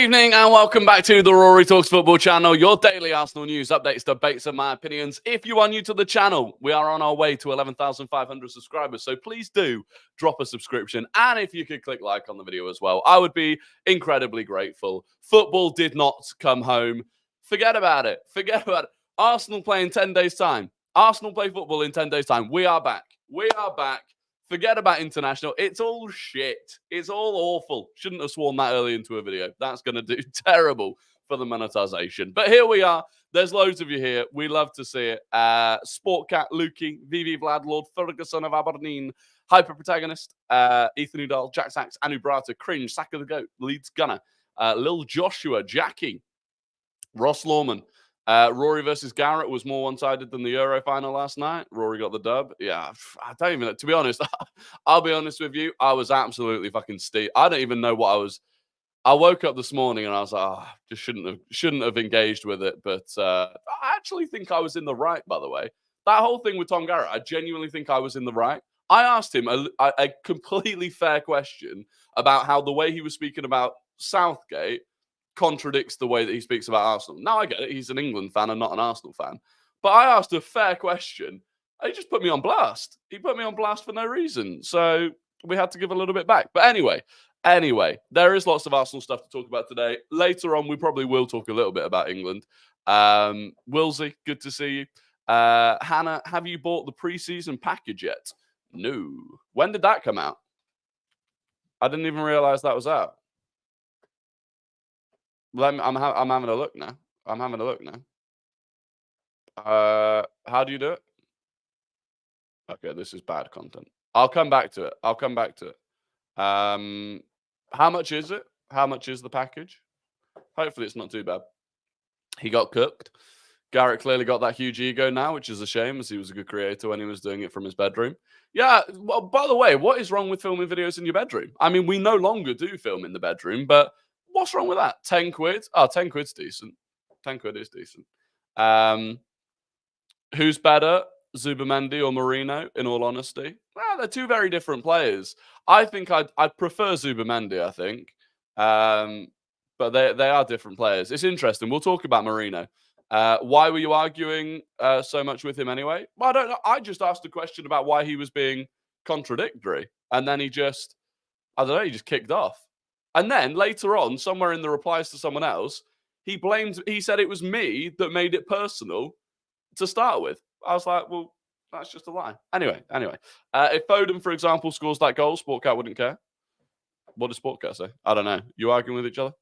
evening and welcome back to the Rory Talks Football channel, your daily Arsenal news, updates, debates and my opinions. If you are new to the channel, we are on our way to 11,500 subscribers, so please do drop a subscription. And if you could click like on the video as well, I would be incredibly grateful. Football did not come home. Forget about it. Forget about it. Arsenal play in 10 days' time. Arsenal play football in 10 days' time. We are back. We are back. Forget about international. It's all shit. It's all awful. Shouldn't have sworn that early into a video. That's going to do terrible for the monetization. But here we are. There's loads of you here. We love to see it. Sportcat, Lukey, Vivi Vlad, Lord Ferguson of Aberdeen, Hyper Protagonist, Ethan Udall, Jack Sachs, Anu Brata, Cringe, Sack of the Goat, Leeds Gunner, Lil Joshua, Jackie, Ross Lawman. Rory versus Garrett was more one-sided than the Euro final last night. Rory got the dub. Yeah, I don't even know. To be honest, I'll be honest with you. I was absolutely fucking steep. I don't even know what I was. I woke up this morning and I was like, oh, just shouldn't have engaged with it. But I actually think I was in the right, by the way. That whole thing with Tom Garrett, I genuinely think I was in the right. I asked him a completely fair question about how the way he was speaking about Southgate contradicts the way that he speaks about Arsenal. Now I get it. He's an England fan and not an Arsenal fan. But I asked a fair question. He just put me on blast. He put me on blast for no reason. So we had to give a little bit back. But anyway, there is lots of Arsenal stuff to talk about today. Later on, we probably will talk a little bit about England. Wilsey, good to see you. Hannah, have you bought the preseason package yet? No. When did that come out? I didn't even realize that was out. I'm having a look now. How do you do it? Okay, this is bad content. I'll come back to it. How much is it? How much is the package? Hopefully it's not too bad. He got cooked. Garrett clearly got that huge ego now, which is a shame, as he was a good creator when he was doing it from his bedroom. Yeah, well, by the way, what is wrong with filming videos in your bedroom? I mean, we no longer do film in the bedroom, but what's wrong with that? 10 quid? Oh, 10 quid's decent. 10 quid is decent. Who's better, Zubamendi or Merino, in all honesty? Well, they're two very different players. I think I'd prefer Zubamendi, I think. But they are different players. It's interesting. We'll talk about Merino. Why were you arguing so much with him anyway? Well, I don't know. I just asked a question about why he was being contradictory. And then he just kicked off. And then later on, somewhere in the replies to someone else, he said it was me that made it personal to start with. I was like, well, that's just a lie. Anyway. If Foden, for example, scores that goal, Sportcat wouldn't care. What does Sportcat say? I don't know. You arguing with each other?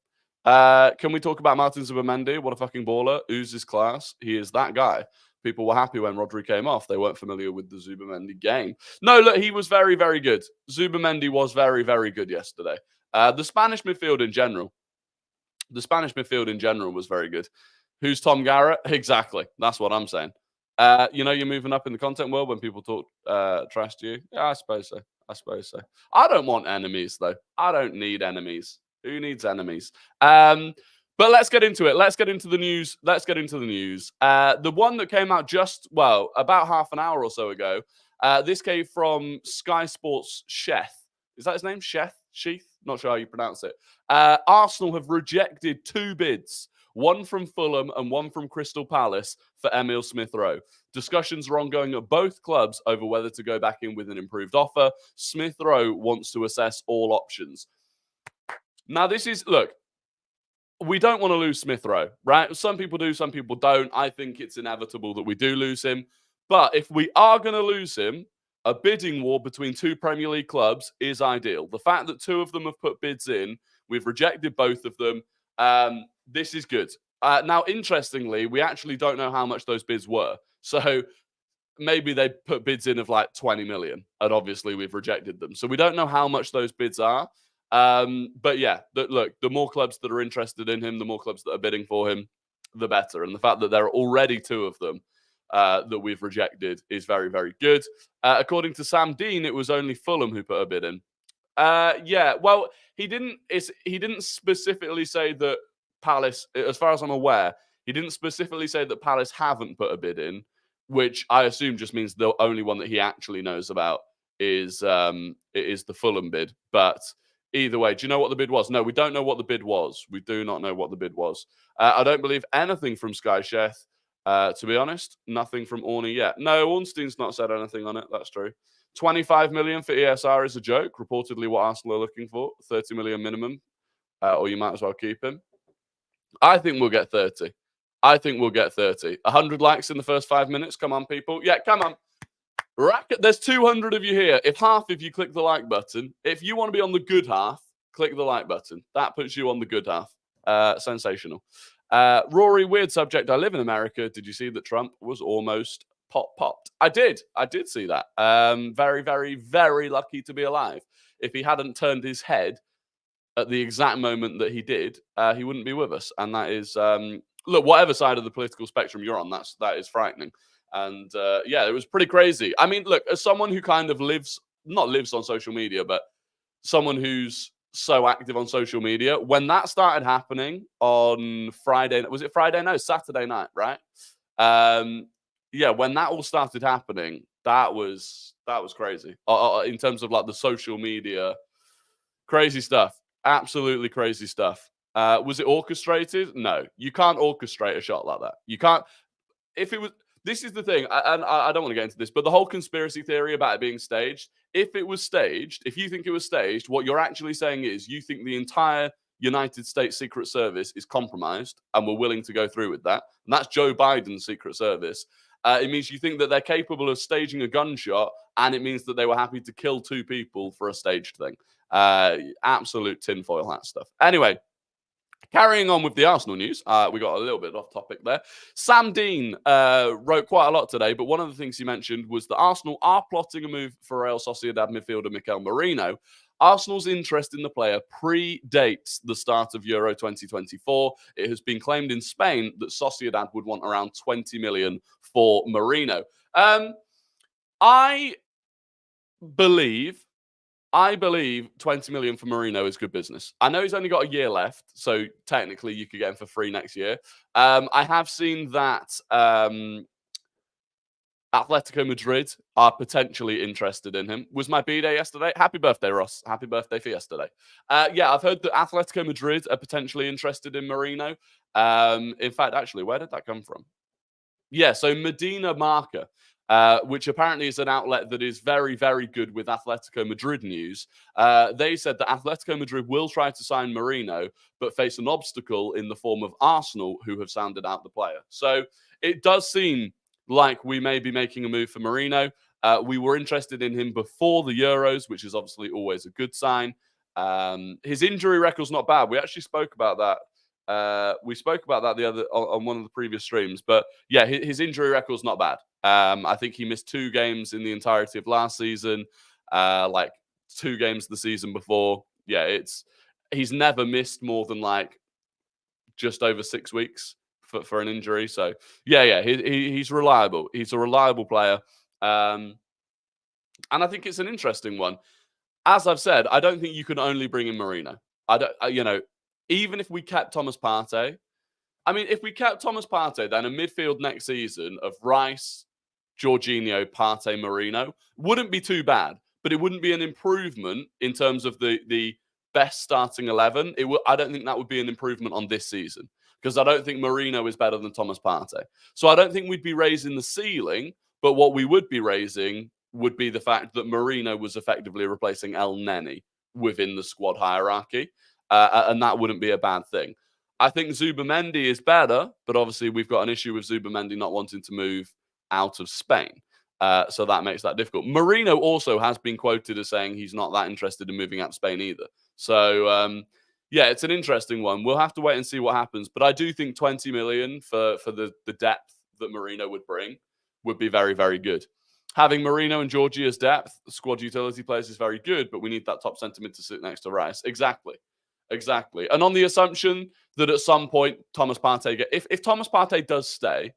Can we talk about Martin Zubamendi? What a fucking baller. Oozes class. He is that guy. People were happy when Rodri came off. They weren't familiar with the Zubamendi game. No, look, he was very, very good. Zubamendi was very, very good yesterday. The Spanish midfield in general was very good. Who's Tom Garrett? Exactly. That's what I'm saying. You're moving up in the content world when people talk trash to you. Yeah, I suppose so. I don't want enemies, though. I don't need enemies. Who needs enemies? But let's get into it. Let's get into the news. The one that came out about half an hour or so ago. This came from Sky Sports Sheth. Is that his name? Sheath? Not sure how you pronounce it. Arsenal have rejected 2 bids, one from Fulham and one from Crystal Palace for Emile Smith-Rowe. Discussions are ongoing at both clubs over whether to go back in with an improved offer. Smith-Rowe wants to assess all options. Now, we don't want to lose Smith-Rowe, right? Some people do, some people don't. I think it's inevitable that we do lose him. But if we are going to lose him, a bidding war between 2 Premier League clubs is ideal. The fact that 2 of them have put bids in, we've rejected both of them. This is good. Now, interestingly, we actually don't know how much those bids were. So maybe they put bids in of like 20 million, and obviously we've rejected them. So we don't know how much those bids are. But yeah, look, the more clubs that are interested in him, the more clubs that are bidding for him, the better. And the fact that there are already 2 of them that we've rejected is very, very good. According to Sam Dean, it was only Fulham who put a bid in. Yeah, well, he didn't specifically say that Palace, as far as I'm aware, he didn't specifically say that Palace haven't put a bid in, which I assume just means the only one that he actually knows about is the Fulham bid. But either way. Do you know what the bid was? No, we don't know what the bid was. We do not know what the bid was. I don't believe anything from Sky Sheth. To be honest, nothing from Orny yet. No, Ornstein's not said anything on it. That's true. 25 million for ESR is a joke. Reportedly, what Arsenal are looking for, 30 million minimum, or you might as well keep him. I think we'll get 30. I think we'll get 30. 100 likes in the first 5 minutes. Come on, people. Yeah, come on. There's 200 of you here. If half of you click the like button, if you want to be on the good half, click the like button. That puts you on the good half. Sensational. Rory, weird subject. I live in America. Did you see that Trump was almost popped? I did see that. Very, very, very lucky to be alive. If he hadn't turned his head at the exact moment that he did, he wouldn't be with us. And that is, look, whatever side of the political spectrum you're on, that is frightening. And yeah, it was pretty crazy. I mean, look, as someone who kind of not lives on social media, but someone who's so active on social media, when that started happening on Friday, was it Friday? No, Saturday night, right? Yeah, when that all started happening, that was crazy. In terms of like the social media, crazy stuff. Absolutely crazy stuff. Was it orchestrated? No, you can't orchestrate a shot like that. You can't. If it was, this is the thing, and I don't want to get into this, but the whole conspiracy theory about it being staged, if it was staged, if you think it was staged, what you're actually saying is you think the entire United States Secret Service is compromised and we're willing to go through with that. And that's Joe Biden's Secret Service. It means you think that they're capable of staging a gunshot, and it means that they were happy to kill 2 people for a staged thing. Absolute tinfoil hat stuff. Anyway, carrying on with the Arsenal news, we got a little bit off topic there. Sam Dean wrote quite a lot today, but one of the things he mentioned was that Arsenal are plotting a move for Real Sociedad midfielder Mikel Merino. Arsenal's interest in the player predates the start of Euro 2024. It has been claimed in Spain that Sociedad would want around 20 million for Merino. I believe 20 million for Merino is good business. I know he's only got a year left, so technically you could get him for free next year. I have seen that Atletico Madrid are potentially interested in him. Was my B-day yesterday? Happy birthday, Ross. Happy birthday for yesterday. Yeah, I've heard that Atletico Madrid are potentially interested in Merino. In fact, actually, where did that come from? Yeah, so Medina Marca, which apparently is an outlet that is very, very good with Atletico Madrid news. They said that Atletico Madrid will try to sign Merino, but face an obstacle in the form of Arsenal, who have sounded out the player. So it does seem like we may be making a move for Merino. We were interested in him before the Euros, which is obviously always a good sign. His injury record's not bad. We actually spoke about that. We spoke about that on one of the previous streams. But yeah, his injury record's not bad. I think he missed 2 games in the entirety of last season, like 2 games the season before. Yeah, he's never missed more than like just over 6 weeks for an injury. So yeah, he's reliable. He's a reliable player. And I think it's an interesting one. As I've said, I don't think you can only bring in Merino. Even if we kept Thomas Partey, I mean, if we kept Thomas Partey, then a midfield next season of Rice, Jorginho, Partey, Merino wouldn't be too bad, but it wouldn't be an improvement in terms of the best starting 11. I don't think that would be an improvement on this season, because I don't think Merino is better than Thomas Partey. So I don't think we'd be raising the ceiling, but what we would be raising would be the fact that Merino was effectively replacing El Neni within the squad hierarchy, and that wouldn't be a bad thing. I think Zubamendi is better, but obviously we've got an issue with Zubamendi not wanting to move out of Spain. So that makes that difficult. Merino also has been quoted as saying he's not that interested in moving out of Spain either. So, yeah, it's an interesting one. We'll have to wait and see what happens. But I do think 20 million for the depth that Merino would bring would be very, very good. Having Merino and Georgie as depth, squad utility players, is very good, but we need that top centre mid to sit next to Rice. Exactly. And on the assumption that at some point Thomas Partey if Thomas Partey does stay,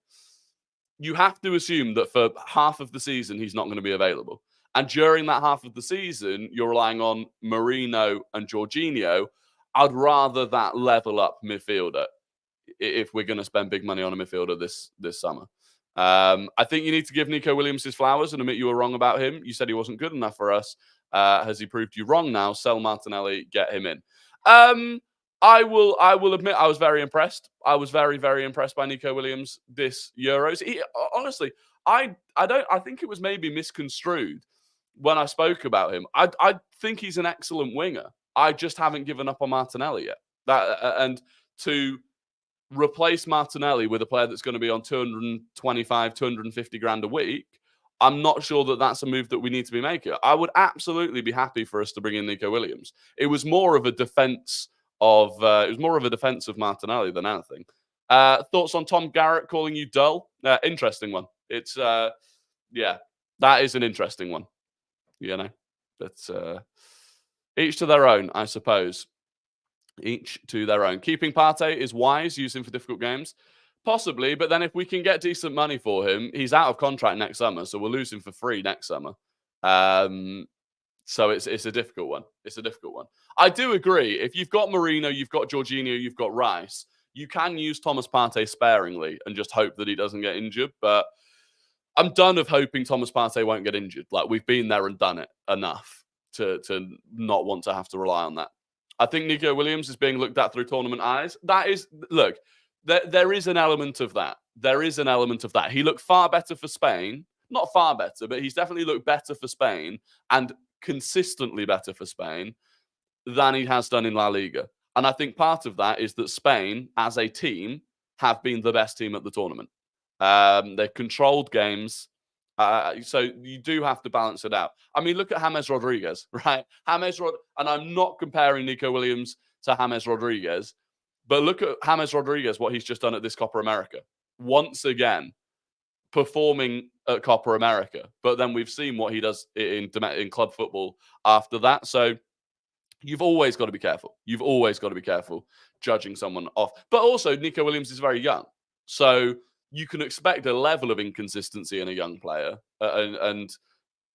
you have to assume that for half of the season he's not going to be available. And during that half of the season, you're relying on Merino and Jorginho. I'd rather that level up midfielder if we're going to spend big money on a midfielder this summer. I think you need to give Nico Williams his flowers and admit you were wrong about him. You said he wasn't good enough for us. Has he proved you wrong now? Sell Martinelli, get him in. I will admit I was very impressed. I was very, very impressed by Nico Williams this Euros. Honestly, I think it was maybe misconstrued when I spoke about him. I think he's an excellent winger. I just haven't given up on Martinelli yet. And to replace Martinelli with a player that's going to be on 225, 250 grand a week, I'm not sure that that's a move that we need to be making. I would absolutely be happy for us to bring in Nico Williams. It was more of a defense of Martinelli than anything. Thoughts on Tom Garrett calling you dull? Interesting one. It's yeah, that is an interesting one. You know, but each to their own, I suppose. Each to their own. Keeping Partey is wise, use him for difficult games. Possibly, but then if we can get decent money for him, he's out of contract next summer, so we'll lose him for free next summer. So it's a difficult one. It's a difficult one. I do agree. If you've got Merino, you've got Jorginho, you've got Rice, you can use Thomas Partey sparingly and just hope that he doesn't get injured. But I'm done of hoping Thomas Partey won't get injured. Like, we've been there and done it enough to not want to have to rely on that. I think Nico Williams is being looked at through tournament eyes. That is, look, there is an element of that. There is an element of that. He looked far better for Spain. Not far better, but he's definitely looked better for Spain and consistently better for Spain than he has done in La Liga. And I think part of that is that Spain, as a team, have been the best team at the tournament. They've controlled games. So you do have to balance it out. I mean, look at James Rodriguez, right? And I'm not comparing Nico Williams to James Rodriguez, but look at James Rodriguez, what he's just done at this Copa America. Once again, performing at Copa America. But then we've seen what he does in club football after that. So you've always got to be careful. You've always got to be careful judging someone off. But also, Nico Williams is very young. So you can expect a level of inconsistency in a young player. And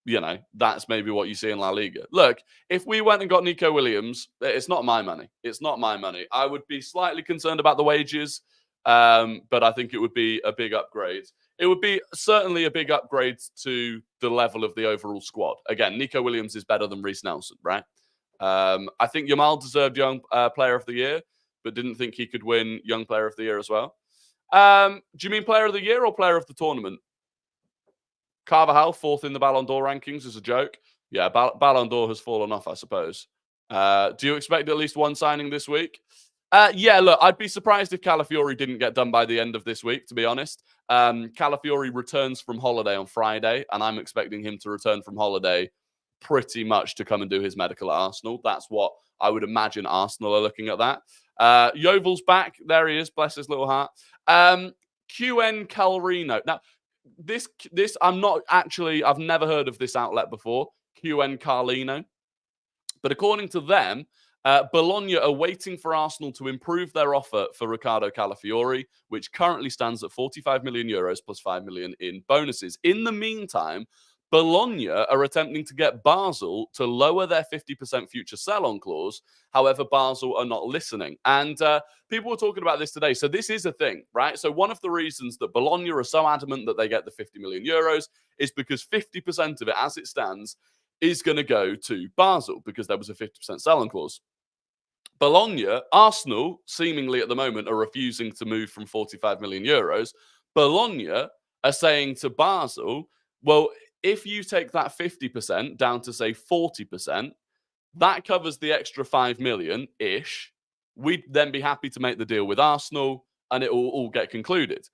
you know, that's maybe what you see in La Liga. Look, if we went and got Nico Williams, it's not my money. It's not my money. I would be slightly concerned about the wages, but I think it would be a big upgrade. It would be certainly a big upgrade to the level of the overall squad. Again, Nico Williams is better than Reece Nelson, right? I think Yamal deserved Young Player of the Year, but didn't think he could win Young Player of the Year as well. Do you mean Player of the Year or Player of the Tournament? Carvajal, 4th in the Ballon d'Or rankings, is a joke. Yeah, Ballon d'Or has fallen off, I suppose. Do you expect at least one signing this week? Yeah, look, I'd be surprised if Calafiori didn't get done by the end of this week, to be honest. Calafiori returns from holiday on Friday, and I'm expecting him to return from holiday pretty much to come and do his medical at Arsenal. That's what I would imagine Arsenal are looking at that. Yeovil's back. There he is. Bless his little heart. QN Calrino. Now, this I've never heard of this outlet before, QN Carlino. But according to them, Bologna are waiting for Arsenal to improve their offer for Riccardo Calafiori, which currently stands at 45 million euros plus 5 million in bonuses. In the meantime, Bologna are attempting to get Basel to lower their 50% future sell-on clause. However, Basel are not listening. And people were talking about this today. So this is a thing, right? So one of the reasons that Bologna are so adamant that they get the 50 million euros is because 50% of it, as it stands, is going to go to Basel because there was a 50% sell-on clause. Arsenal, seemingly at the moment, are refusing to move from 45 million euros. Bologna are saying to Basel, well, if you take that 50% down to, say, 40%, that covers the extra 5 million-ish. We'd then be happy to make the deal with Arsenal, and it will all get concluded.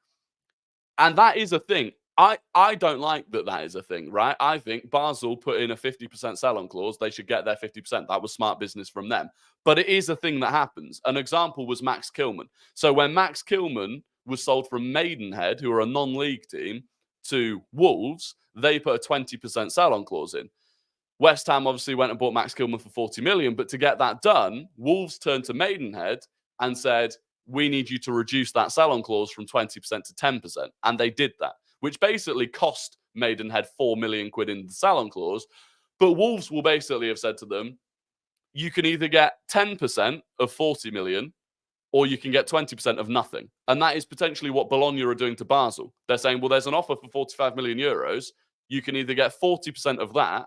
And that is a thing. I don't like that is a thing, right? I think Basel put in a 50% sell-on clause. They should get their 50%. That was smart business from them. But it is a thing that happens. An example was Max Kilman. So when Max Kilman was sold from Maidenhead, who are a non-league team, to Wolves, they put a 20% sell-on clause in. West Ham obviously went and bought Max Kilman for 40 million, but to get that done, Wolves turned to Maidenhead and said, we need you to reduce that sell-on clause from 20% to 10%. And they did that, which basically cost Maidenhead 4 million quid in the sell-on clause. But Wolves will basically have said to them, you can either get 10% of 40 million or you can get 20% of nothing. And that is potentially what Bologna are doing to Basel. They're saying, well, there's an offer for 45 million euros. You can either get 40% of that,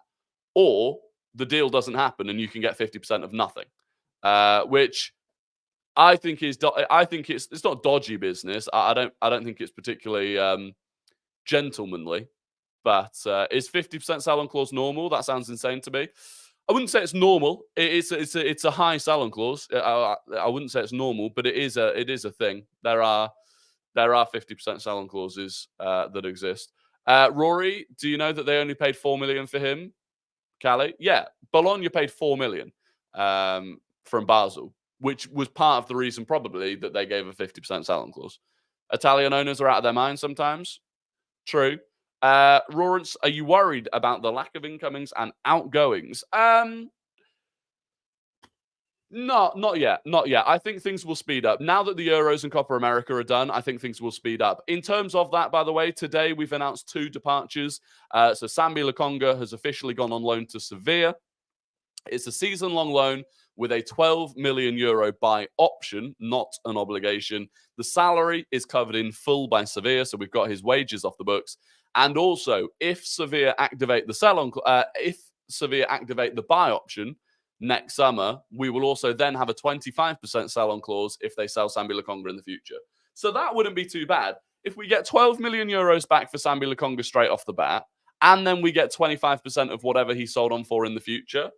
or the deal doesn't happen and you can get 50% of nothing, which I think is it's not dodgy business. I don't think it's particularly gentlemanly. But is 50% sell-on clause normal? That sounds insane to me. I wouldn't say it's normal. It's a high sell-on clause. I wouldn't say it's normal, but it is a thing. There are 50% sell-on clauses that exist. Rory, do you know that they only paid 4 million for him? Cali, yeah, Bologna paid 4 million from Basel, which was part of the reason probably that they gave a 50% sell-on clause. Italian owners are out of their minds sometimes. True. Lawrence, are you worried about the lack of incomings and outgoings? Not yet. Not yet. I think things will speed up. Now that the Euros and Copa America are done, I think things will speed up. In terms of that, by the way, today we've announced 2 departures. So Sambi Lokonga has officially gone on loan to Sevilla. It's a season-long loan with a 12 million euro buy option, not an obligation. The salary is covered in full by Sevilla, so we've got his wages off the books. And also, if Sevilla activate the buy option next summer, we will also then have a 25% sell-on clause if they sell Sambi Lokonga in the future. So that wouldn't be too bad. If we get 12 million euros back for Sambi Lokonga straight off the bat, and then we get 25% of whatever he sold on for in the future,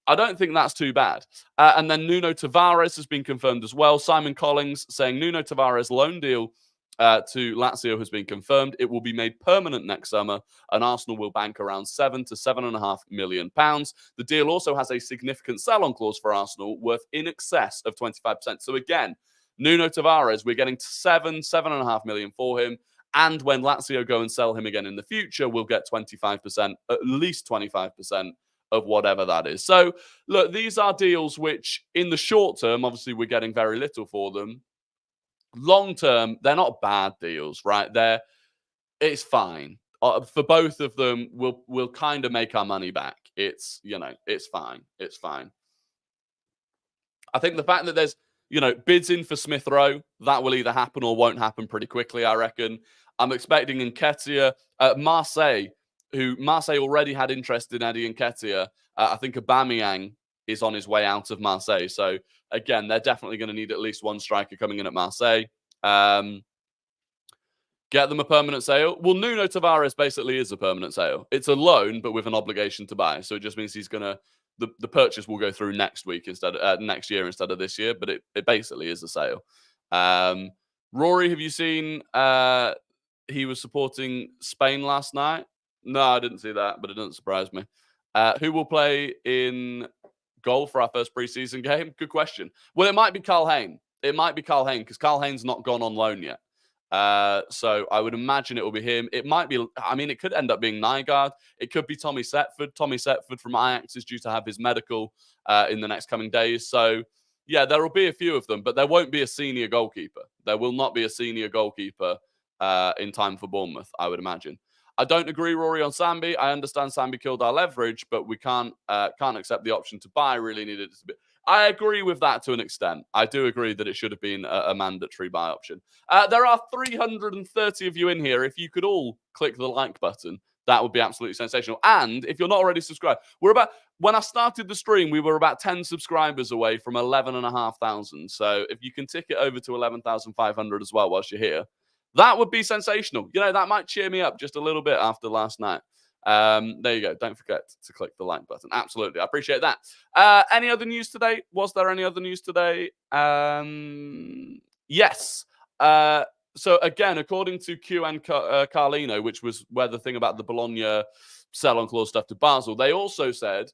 I don't think that's too bad. And then Nuno Tavares has been confirmed as well. Simon Collins saying Nuno Tavares loan deal to Lazio has been confirmed. It will be made permanent next summer, and Arsenal will bank around £7 to £7.5 million. The deal also has a significant sell-on clause for Arsenal worth in excess of 25%. So again, Nuno Tavares, we're getting £7.5 million for him. And when Lazio go and sell him again in the future, we'll get 25%, at least 25% of whatever that is. So look, these are deals which in the short term, obviously we're getting very little for them. Long term, they're not bad deals, right? It's fine. For both of them, we'll kind of make our money back. It's fine. It's fine. I think the fact that there's, bids in for Smith Rowe, that will either happen or won't happen pretty quickly, I reckon. I'm expecting Nketiah, Marseille already had interest in Eddie Nketiah. I think Aubameyang is on his way out of Marseille. So again, they're definitely going to need at least one striker coming in at Marseille. Get them a permanent sale. Well, Nuno Tavares basically is a permanent sale. It's a loan, but with an obligation to buy. So it just means he's going to, the purchase will go through next year instead of this year, but it basically is a sale. Rory, have you seen he was supporting Spain last night? No, I didn't see that, but it doesn't surprise me. Who will play in goal for our first preseason game? Good question. Well, it might be Carl Hayne. It might be Carl Hayne because Carl Hayne's not gone on loan yet. So I would imagine it will be him. It might be, it could end up being Nygaard. It could be Tommy Setford. Tommy Setford from Ajax is due to have his medical in the next coming days. So yeah, there will be a few of them, but there won't be a senior goalkeeper. There will not be a senior goalkeeper in time for Bournemouth, I would imagine. I don't agree, Rory, on Sambi. I understand Sambi killed our leverage, but we can't accept the option to buy. Really needed it to be. I agree with that to an extent. I do agree that it should have been a mandatory buy option. There are 330 of you in here. If you could all click the like button, that would be absolutely sensational. And if you're not already subscribed, when I started the stream, we were about 10 subscribers away from 11,500. So if you can tick it over to 11,500 as well whilst you're here, that would be sensational. That might cheer me up just a little bit after last night. There you go. Don't forget to click the like button. Absolutely. I appreciate that. Any other news today? Was there any other news today? Yes. So again, according to Q and Carlino, which was where the thing about the Bologna sell-on clause stuff to Basel, they also said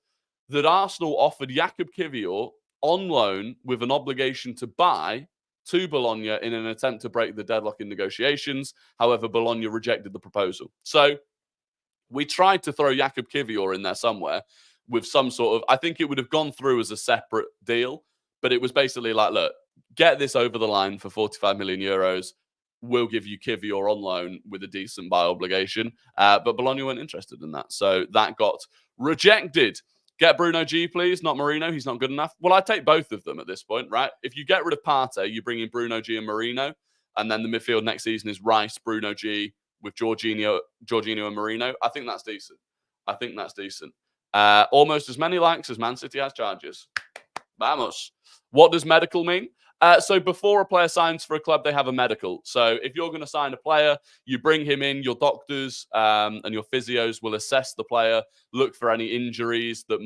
that Arsenal offered Jakub Kiwior on loan with an obligation to buy to Bologna in an attempt to break the deadlock in negotiations. However, Bologna rejected the proposal. So we tried to throw Jakub Kiwior in there somewhere with some sort of, I think it would have gone through as a separate deal, but it was basically like, look, get this over the line for 45 million euros. We'll give you Kiwior on loan with a decent buy obligation. But Bologna weren't interested in that. So that got rejected. Get Bruno G, please, not Merino. He's not good enough. Well, I'd take both of them at this point, right? If you get rid of Partey, you bring in Bruno G and Merino, and then the midfield next season is Rice, Bruno G with Jorginho and Merino. I think that's decent. Almost as many likes as Man City has charges. Vamos. What does medical mean? So before a player signs for a club, they have a medical. So if you're going to sign a player, you bring him in, your doctors and your physios will assess the player, look for any injuries that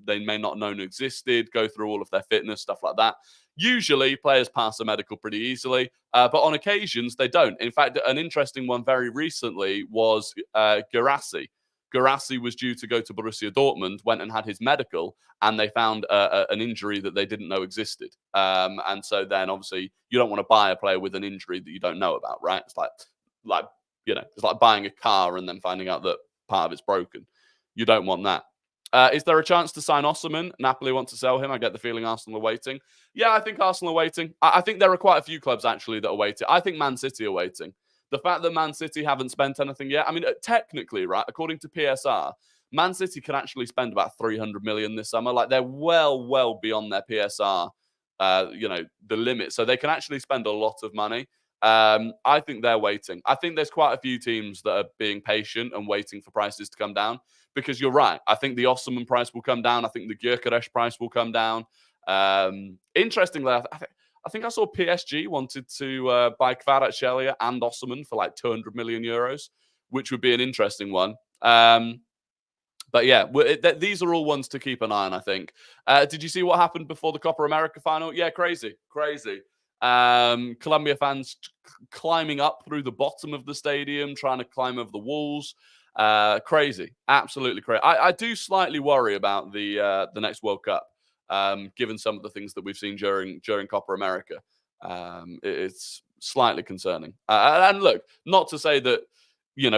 they may not known existed, go through all of their fitness, stuff like that. Usually, players pass a medical pretty easily, but on occasions, they don't. In fact, an interesting one very recently was Guirassy. Guirassy was due to go to Borussia Dortmund, went and had his medical, and they found an injury that they didn't know existed. And so then, obviously, you don't want to buy a player with an injury that you don't know about, right? It's like it's like buying a car and then finding out that part of it's broken. You don't want that. Is there a chance to sign Osimhen? Napoli want to sell him. I get the feeling Arsenal are waiting. Yeah, I think Arsenal are waiting. I think there are quite a few clubs, actually, that are waiting. I think Man City are waiting. The fact that Man City haven't spent anything yet, I mean, technically, right, according to PSR, Man City can actually spend about 300 million this summer. Like, they're well beyond their PSR, the limit. So they can actually spend a lot of money. I think they're waiting. I think there's quite a few teams that are being patient and waiting for prices to come down, because you're right. I think the Osimhen price will come down. I think the Gyökeres price will come down. Interestingly, I think I saw PSG wanted to buy Kvaratskhelia and Osimhen for like 200 million euros, which would be an interesting one. But yeah, these are all ones to keep an eye on, I think. Did you see what happened before the Copa America final? Yeah, crazy. Colombia fans climbing up through the bottom of the stadium, trying to climb over the walls. Crazy. Absolutely crazy. I do slightly worry about the next World Cup. Given some of the things that we've seen during Copa America. It's slightly concerning. And look, not to say that,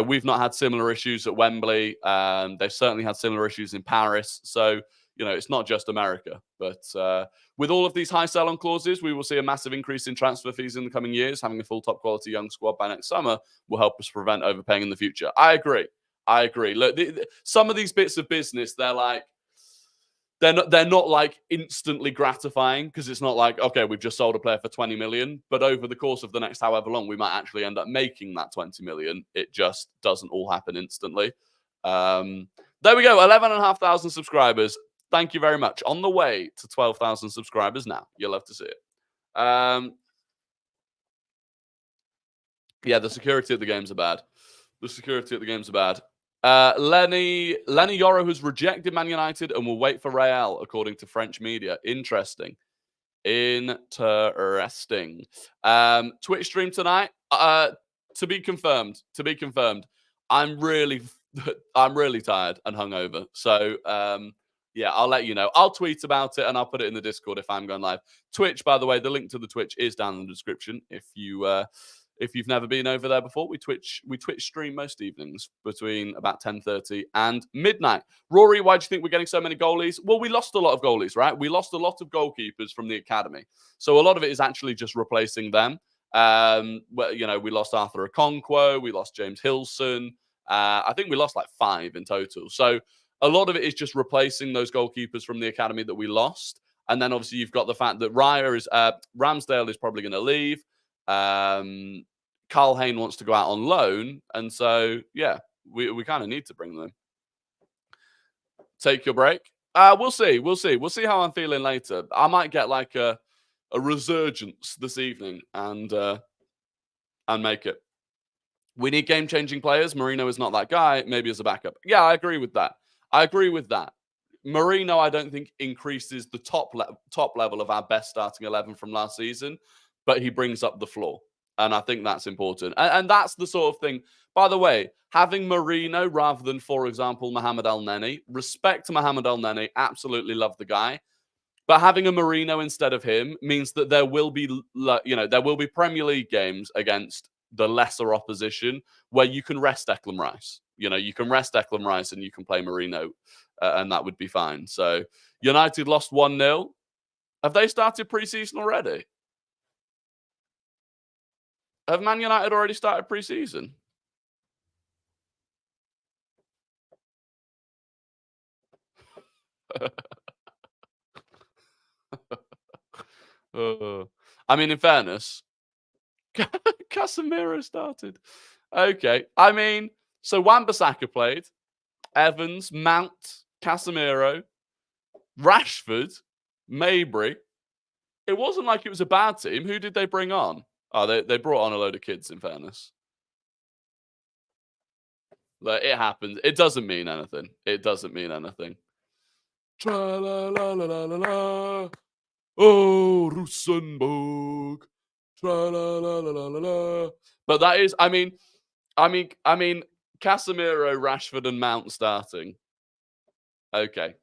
we've not had similar issues at Wembley. They've certainly had similar issues in Paris. So, it's not just America. But with all of these high sell-on clauses, we will see a massive increase in transfer fees in the coming years. Having a full top-quality young squad by next summer will help us prevent overpaying in the future. I agree. Look, some of these bits of business, they're like, they're not like instantly gratifying, because it's not like, okay, we've just sold a player for 20 million, but over the course of the next however long, we might actually end up making that 20 million. It just doesn't all happen instantly. There we go. 11,500 subscribers. Thank you very much. On the way to 12,000 subscribers now. You'll love to see it. Yeah, the security at the games are bad. Lenny Yoro has rejected Man United and will wait for Real, according to French media. Interesting. Twitch stream tonight. To be confirmed. I'm really tired and hungover. So yeah, I'll let you know. I'll tweet about it and I'll put it in the Discord if I'm going live. Twitch, by the way, the link to the Twitch is down in the description. If you've never been over there before, we Twitch stream most evenings between about 10:30 and midnight. Rory, why do you think we're getting so many goalies? Well, we lost a lot of goalies, right? We lost a lot of goalkeepers from the academy. So a lot of it is actually just replacing them. We lost Arthur Okonkwo, we lost James Hilson. I think we lost like 5 in total. So a lot of it is just replacing those goalkeepers from the academy that we lost. And then obviously you've got the fact that Ramsdale is probably going to leave. Carl Hayne wants to go out on loan, and so yeah, we kind of need to bring them. Take your break. We'll see how I'm feeling later. I might get like a resurgence this evening and make it. We need game-changing players. Merino is not that guy. Maybe as a backup. Yeah, I agree with that. Merino, I don't think increases the top level of our best starting 11 from last season, but he brings up the floor. And I think that's important. And that's the sort of thing. By the way, having Merino rather than, for example, Mohamed El-Neni, respect to Mohamed El-Neni, absolutely love the guy. But having a Merino instead of him means that there will be Premier League games against the lesser opposition where you can rest Declan Rice. You can rest Declan Rice and you can play Merino, and that would be fine. So United lost 1-0. Have they started pre-season already? Have Man United already started pre-season? I mean, in fairness, Casemiro started. Okay. I mean, so Wan-Bissaka played. Evans, Mount, Casemiro, Rashford, Mabry. It wasn't like it was a bad team. Who did they bring on? Oh, they brought on a load of kids, in fairness. Like, it happens. It doesn't mean anything. It doesn't mean anything. Tra-la-la-la-la-la-la. Oh, Rosenborg. Tra-la-la-la-la-la. But that is, I mean, Casemiro, Rashford, and Mount starting. Okay.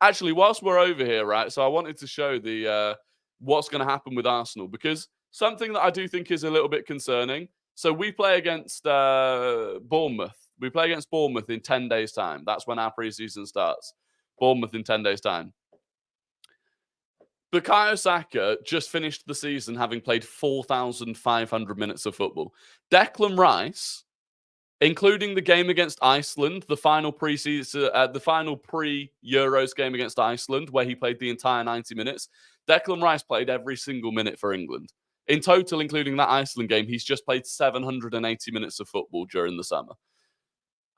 Actually, whilst we're over here, right? So I wanted to show the what's going to happen with Arsenal, because something that I do think is a little bit concerning. So we play against Bournemouth. We play against Bournemouth in 10 days' time. That's when our preseason starts. Bournemouth in 10 days' time. Bukayo Saka just finished the season having played 4,500 minutes of football. Declan Rice, including the game against Iceland, the final preseason, the final pre-Euros game against Iceland, where he played the entire 90 minutes. Declan Rice played every single minute for England. In total, including that Iceland game, he's just played 780 minutes of football during the summer.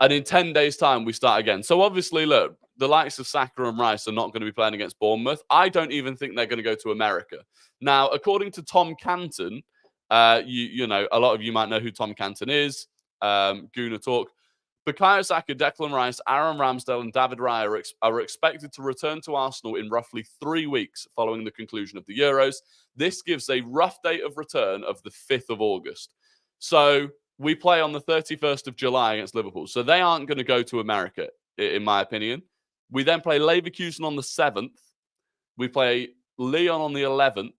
And in 10 days' time, we start again. So obviously, look, the likes of Saka and Rice are not going to be playing against Bournemouth. I don't even think they're going to go to America. Now, according to Tom Canton, you know, a lot of you might know who Tom Canton is. Gooner Talk. Bukayo Saka, Declan Rice, Aaron Ramsdale, and David Raya are expected to return to Arsenal in roughly 3 weeks following the conclusion of the Euros. This gives a rough date of return of the 5th of August. So we play on the 31st of July against Liverpool. So they aren't going to go to America, in my opinion. We then play Leverkusen on the 7th. We play Lyon on the 11th.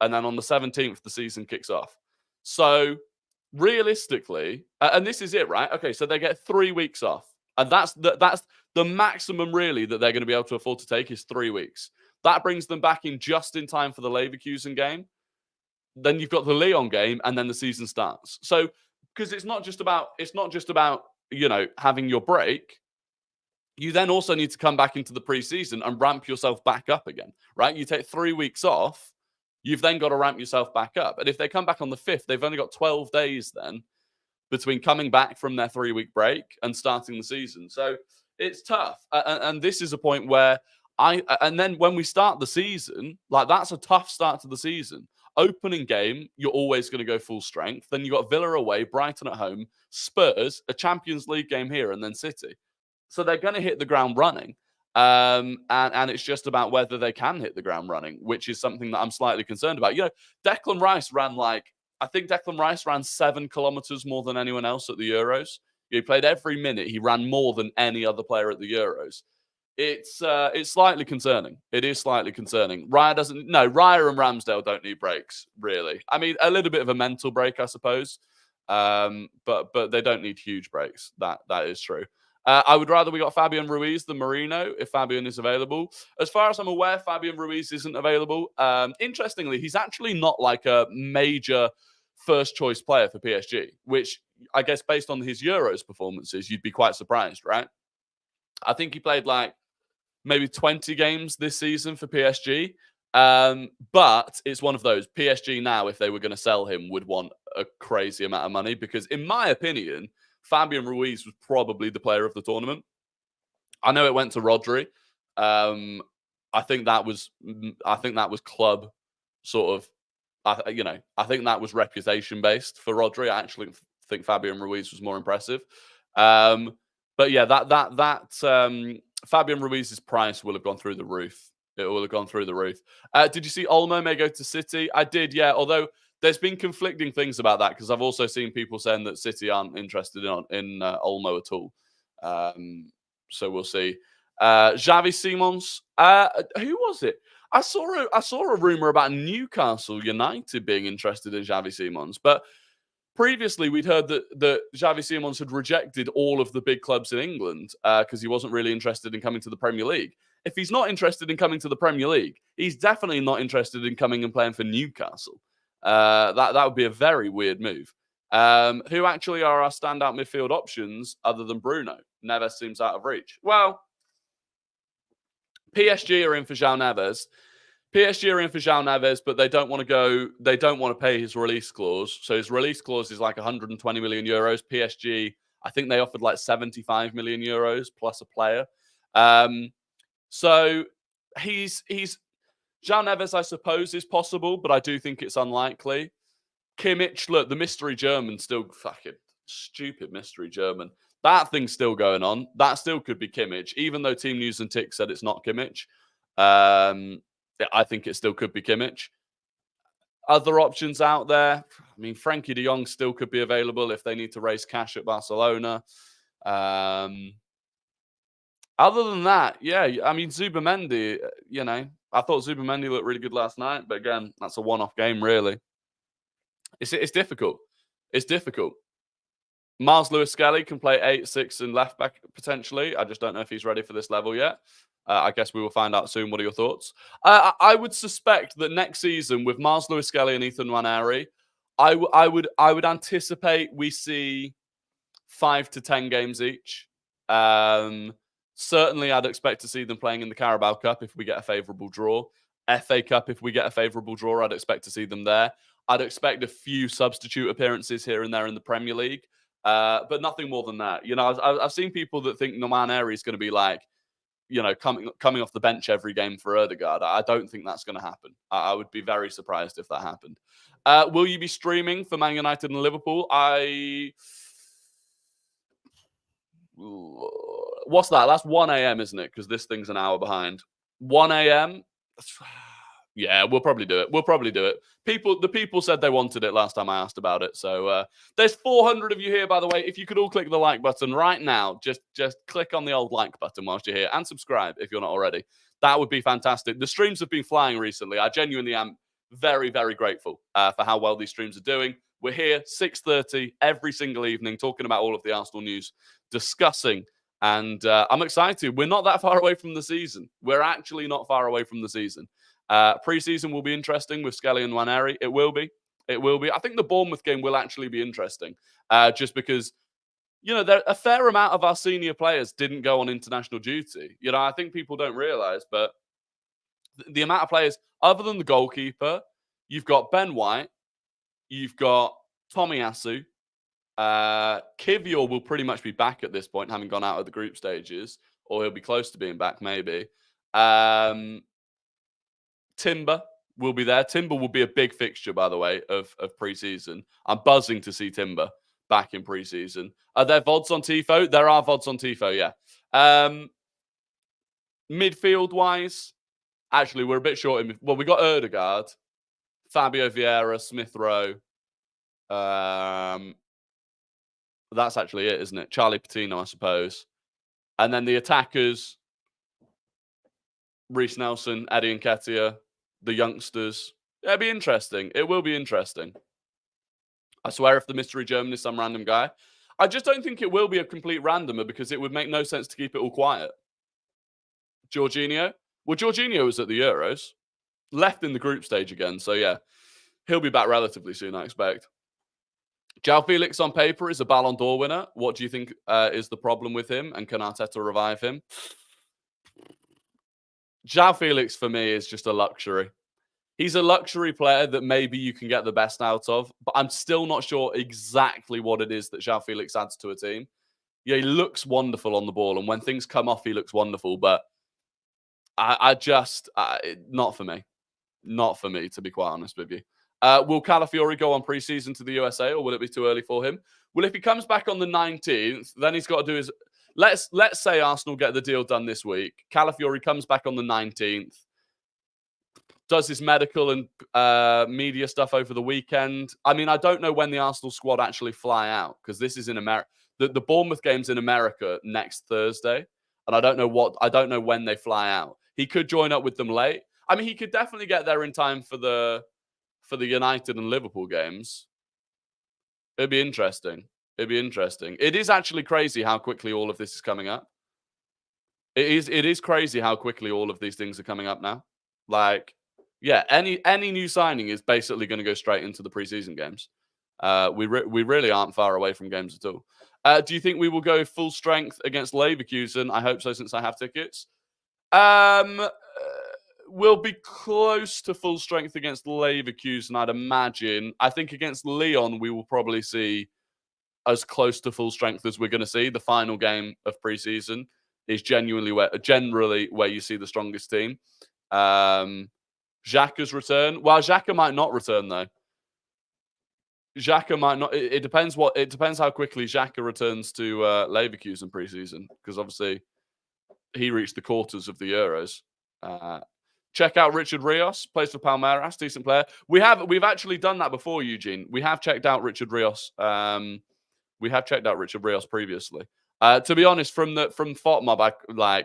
And then on the 17th, the season kicks off. So realistically, and this is it, right? Okay, so they get 3 weeks off. And that's the maximum, really, that they're going to be able to afford to take is 3 weeks. That brings them back in just in time for the Leverkusen game. Then you've got the Lyon game, and then the season starts. So, because it's not just about, you know, having your break. You then also need to come back into the preseason and ramp yourself back up again, right? You take 3 weeks off. You've then got to ramp yourself back up. And if they come back on the 5th, they've only got 12 days then between coming back from their 3-week break and starting the season. So it's tough. And this is a point where and then when we start the season, like, that's a tough start to the season. Opening game, you're always going to go full strength. Then you've got Villa away, Brighton at home, Spurs, a Champions League game here, and then City. So they're going to hit the ground running. And it's just about whether they can hit the ground running, which is something that I'm slightly concerned about. You know, Declan Rice ran 7 kilometers more than anyone else at the Euros. He played every minute. He ran more than any other player at the Euros. It's slightly concerning. It is slightly concerning. Raya and Ramsdale don't need breaks, really. I mean, a little bit of a mental break, I suppose. But they don't need huge breaks. That is true. I would rather we got Fabian Ruiz than Merino if Fabian is available. As far as I'm aware, Fabian Ruiz isn't available. Interestingly, he's actually not like a major first choice player for PSG, which I guess based on his Euros performances, you'd be quite surprised, right? I think he played like maybe 20 games this season for PSG. But it's one of those. PSG now, if they were going to sell him, would want a crazy amount of money because, in my opinion, Fabian Ruiz was probably the player of the tournament. I know it went to Rodri. I think that was club sort of. I think that was reputation based for Rodri. I actually think Fabian Ruiz was more impressive. But yeah, that Fabian Ruiz's price will have gone through the roof. It will have gone through the roof. Did you see Olmo may go to City? I did, yeah. Although there's been conflicting things about that because I've also seen people saying that City aren't interested in Olmo at all. So we'll see. Xavi Simons. Who was it? I saw a rumor about Newcastle United being interested in Xavi Simons, but previously we'd heard that Xavi Simons had rejected all of the big clubs in England because he wasn't really interested in coming to the Premier League. If he's not interested in coming to the Premier League, he's definitely not interested in coming and playing for Newcastle. That would be a very weird move. Who actually are our standout midfield options other than Bruno? Neves seems out of reach. Well, PSG are in for João Neves. PSG are in for João Neves, but they don't want to go. They don't want to pay his release clause. So his release clause is like 120 million euros. PSG, I think they offered like 75 million euros plus a player. So he's João Neves, I suppose, is possible, but I do think it's unlikely. Kimmich, look, the mystery German still fucking stupid mystery German. That thing's still going on. That still could be Kimmich, even though Team News and Tick said it's not Kimmich. I think it still could be Kimmich. Other options out there. I mean, Frankie de Jong still could be available if they need to raise cash at Barcelona. Other than that, yeah, I mean, Zubamendi, I thought Zubamendi looked really good last night, but again, that's a one-off game, really. It's difficult. It's difficult. Miles Lewis-Skelly can play 8-6 and left back potentially. I just don't know if he's ready for this level yet. I guess we will find out soon. What are your thoughts? I would suspect that next season with Miles Lewis-Skelly and Ethan Nwaneri, I would anticipate we see 5 to 10 games each. Certainly, I'd expect to see them playing in the Carabao Cup if we get a favourable draw. FA Cup, if we get a favourable draw, I'd expect to see them there. I'd expect a few substitute appearances here and there in the Premier League, but nothing more than that. I've seen people that think Nwaneri is going to be like, coming off the bench every game for Ødegaard. I don't think that's going to happen. I would be very surprised if that happened. Will you be streaming for Man United and Liverpool? What's that? That's 1 a.m., isn't it? Because this thing's an hour behind. 1 a.m. Yeah, we'll probably do it. The people said they wanted it last time I asked about it. So there's 400 of you here, by the way. If you could all click the like button right now, just click on the old like button whilst you're here and subscribe if you're not already. That would be fantastic. The streams have been flying recently. I genuinely am very, very grateful for how well these streams are doing. We're here 6:30 every single evening talking about all of the Arsenal news, discussing. And I'm excited. We're not that far away from the season. We're actually not far away from the season. Preseason will be interesting with Skelly and Nwaneri. It will be. I think the Bournemouth game will actually be interesting, just because, a fair amount of our senior players didn't go on international duty. I think people don't realise, but the amount of players, other than the goalkeeper, you've got Ben White, you've got Tomiyasu, Kivior will pretty much be back at this point, having gone out of the group stages, or he'll be close to being back, maybe. Timber will be there. Timber will be a big fixture, by the way, of pre-season. I'm buzzing to see Timber back in pre-season. Are there VODs on Tifo? There are VODs on Tifo, yeah. Midfield-wise, actually, we're a bit short. We got Ødegaard, Fabio Vieira, Smith Rowe. That's actually it, isn't it? Charlie Patino, I suppose. And then the attackers, Reece Nelson, Eddie Nketiah, the youngsters. It'll be interesting. It will be interesting. I swear if the mystery German is some random guy. I just don't think it will be a complete randomer because it would make no sense to keep it all quiet. Jorginho? Well, Jorginho was at the Euros. Left in the group stage again. So, yeah, he'll be back relatively soon, I expect. João Felix on paper is a Ballon d'Or winner. What do you think is the problem with him? And can Arteta revive him? João Felix, for me, is just a luxury. He's a luxury player that maybe you can get the best out of, but I'm still not sure exactly what it is that João Felix adds to a team. Yeah, he looks wonderful on the ball, and when things come off, he looks wonderful, but not for me. Not for me, to be quite honest with you. Will Calafiori go on pre-season to the USA, or will it be too early for him? Well, if he comes back on the 19th, then he's got to do his... Let's say Arsenal get the deal done this week. Calafiori comes back on the 19th, does his medical and media stuff over the weekend. I mean, I don't know when the Arsenal squad actually fly out because this is in America. The Bournemouth game's in America next Thursday, and I don't know when they fly out. He could join up with them late. I mean, he could definitely get there in time for the United and Liverpool games. It'd be interesting. It is actually crazy how quickly all of this is coming up. It is crazy how quickly all of these things are coming up now. Like, yeah, any new signing is basically going to go straight into the preseason games. We really aren't far away from games at all. Do you think we will go full strength against Leverkusen? I hope so, since I have tickets. We'll be close to full strength against Leverkusen, I'd imagine. I think against Lyon, we will probably see as close to full strength as we're going to see the final game of preseason. is generally where you see the strongest team. Xhaka's return. Well, Xhaka might not return though. Xhaka might not. It depends how quickly Xhaka returns to Leverkusen preseason, because obviously he reached the quarters of the Euros. Check out Richard Rios, plays for Palmeiras, decent player. We've actually done that before, Eugene. We have checked out Richard Rios. We have checked out Richard Rios previously. To be honest, from FOTMob,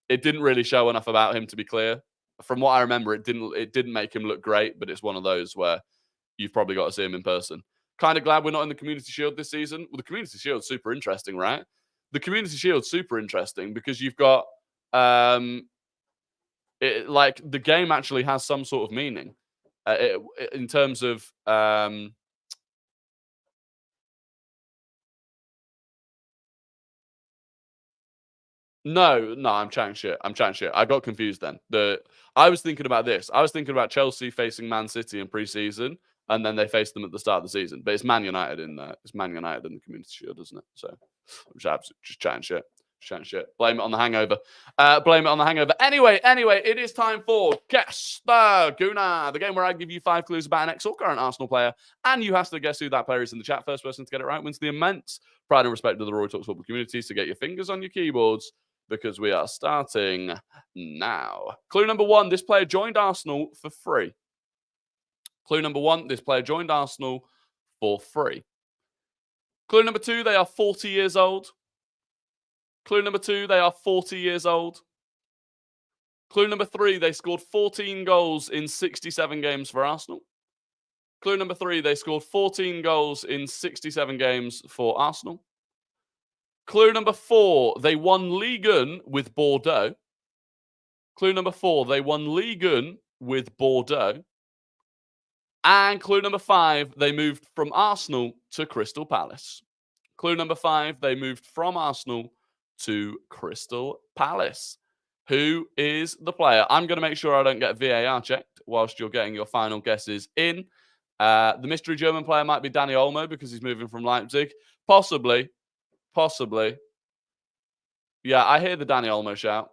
it didn't really show enough about him to be clear. From what I remember, it didn't make him look great, but it's one of those where you've probably got to see him in person. Kind of glad we're not in the Community Shield this season. Well, the Community Shield's super interesting, right? The Community Shield's super interesting because you've got the game actually has some sort of meaning in terms of No, I'm chatting shit. I got confused then. I was thinking about this. I was thinking about Chelsea facing Man City in pre-season, and then they faced them at the start of the season. But it's Man United in there. It's Man United in the Community Shield, isn't it? So I'm just chatting shit. Blame it on the hangover. Anyway, it is time for Guess the Gooner, the game where I give you 5 clues about an ex or current Arsenal player, and you have to guess who that player is in the chat. First person to get it right wins the immense pride and respect of the Rory Talks Football community. So get your fingers on your keyboards, because we are starting now. Clue number 1, this player joined Arsenal for free. Clue number 1, this player joined Arsenal for free. Clue number 2, they are 40 years old. Clue number 2, they are 40 years old. Clue number 3, they scored 14 goals in 67 games for Arsenal. Clue number 3, they scored 14 goals in 67 games for Arsenal. Clue number 4, they won Ligue 1 with Bordeaux. Clue number 4, they won Ligue 1 with Bordeaux. And clue number 5, they moved from Arsenal to Crystal Palace. Clue number 5, they moved from Arsenal to Crystal Palace. Who is the player? I'm going to make sure I don't get VAR checked whilst you're getting your final guesses in. The mystery German player might be Dani Olmo because he's moving from Leipzig. Possibly. Yeah, I hear the Dani Olmo shout.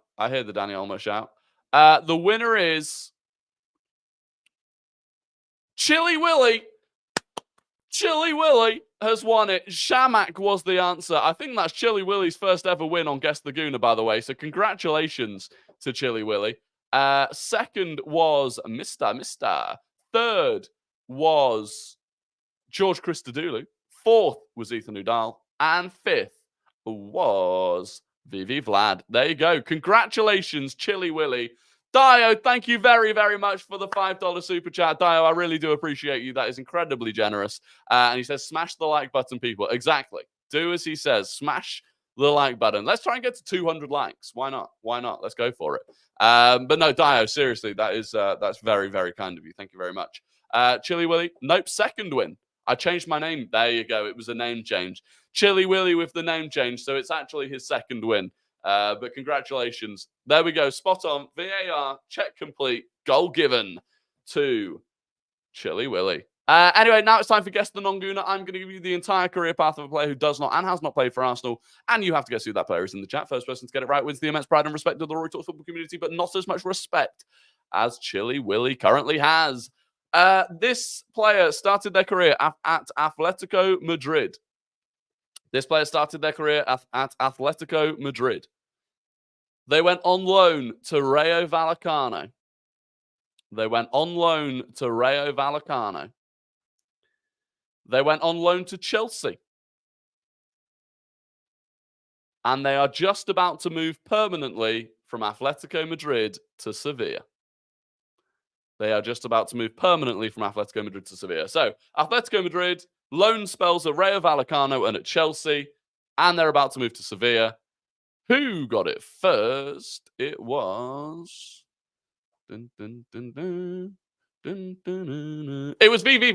The winner is Chilly Willy. Chilly Willy has won it. Shamak was the answer. I think that's Chilly Willy's first ever win on Guess the Gooner, by the way. So congratulations to Chilly Willy. Second was Mr. Third was George Christodoulou. Fourth was Ethan Udall. And fifth was Vivi Vlad. There you go. Congratulations, Chilly Willy. Dio, thank you very, very much for the $5 super chat. Dio, I really do appreciate you. That is incredibly generous. And he says, smash the like button, people. Exactly. Do as he says. Smash the like button. Let's try and get to 200 likes. Why not? Let's go for it. But no, Dio, seriously, that's very, very kind of you. Thank you very much. Chilly Willy, nope, second win. I changed my name. There you go. It was a name change. Chilly Willy with the name change. So it's actually his second win. But congratulations. There we go. Spot on. VAR. Check complete. Goal given to Chilly Willy. Anyway, now it's time for Guess the Non-Gooner. I'm going to give you the entire career path of a player who does not and has not played for Arsenal. And you have to guess who that player is in the chat. First person to get it right wins the immense pride and respect of the Rory Talks Football community, but not as much respect as Chilly Willy currently has. This player started their career at Atletico Madrid. This player started their career at Atletico Madrid. They went on loan to Rayo Vallecano. They went on loan to Chelsea. And they are just about to move permanently from Atletico Madrid to Sevilla. So, Atletico Madrid, loan spells at Rayo Vallecano and at Chelsea, and they're about to move to Sevilla. Who got it first? It was... It was VV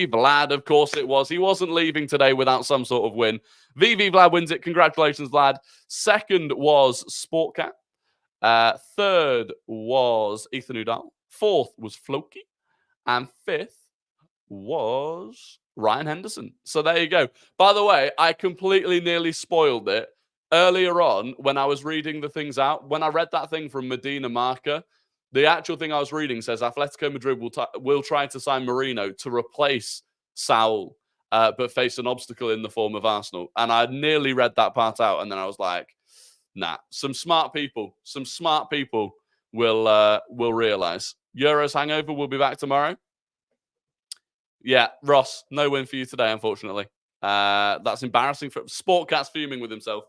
Vlad. Of course it was. He wasn't leaving today without some sort of win. VV Vlad wins it. Congratulations, Vlad. Second was Sportcat. Third was Ethan Udall. Fourth was Floki. And fifth was Ryan Henderson. So there you go. By the way, I completely nearly spoiled it earlier on, when I was reading the things out, when I read that thing from Medina Marca, the actual thing I was reading says Atletico Madrid will try to sign Merino to replace Saul, but face an obstacle in the form of Arsenal. And I nearly read that part out, and then I was like, nah, some smart people will realize. Euros hangover will be back tomorrow. Yeah, Ross, no win for you today, unfortunately. That's embarrassing for Sportcat's fuming with himself.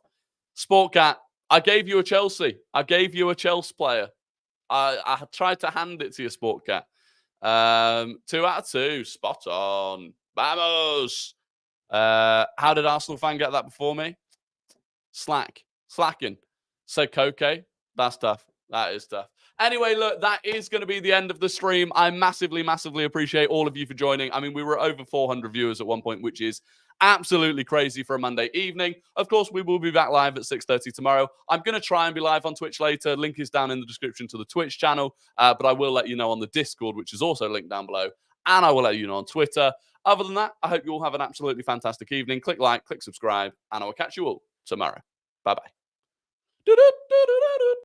Sportcat, I gave you a Chelsea. I gave you a Chelsea player. I tried to hand it to you, Sportcat. 2 out of 2. Spot on. Vamos. How did Arsenal fan get that before me? Slacking. Said Koke. That's tough. That is tough. Anyway, look, that is going to be the end of the stream. I massively, massively appreciate all of you for joining. I mean, we were over 400 viewers at one point, which is absolutely crazy for a Monday evening. Of course, we will be back live at 6:30 tomorrow. I'm going to try and be live on Twitch later. Link is down in the description to the Twitch channel, but I will let you know on the Discord, which is also linked down below, and I will let you know on Twitter. Other than that, I hope you all have an absolutely fantastic evening. Click like, click subscribe, and I will catch you all tomorrow. Bye-bye.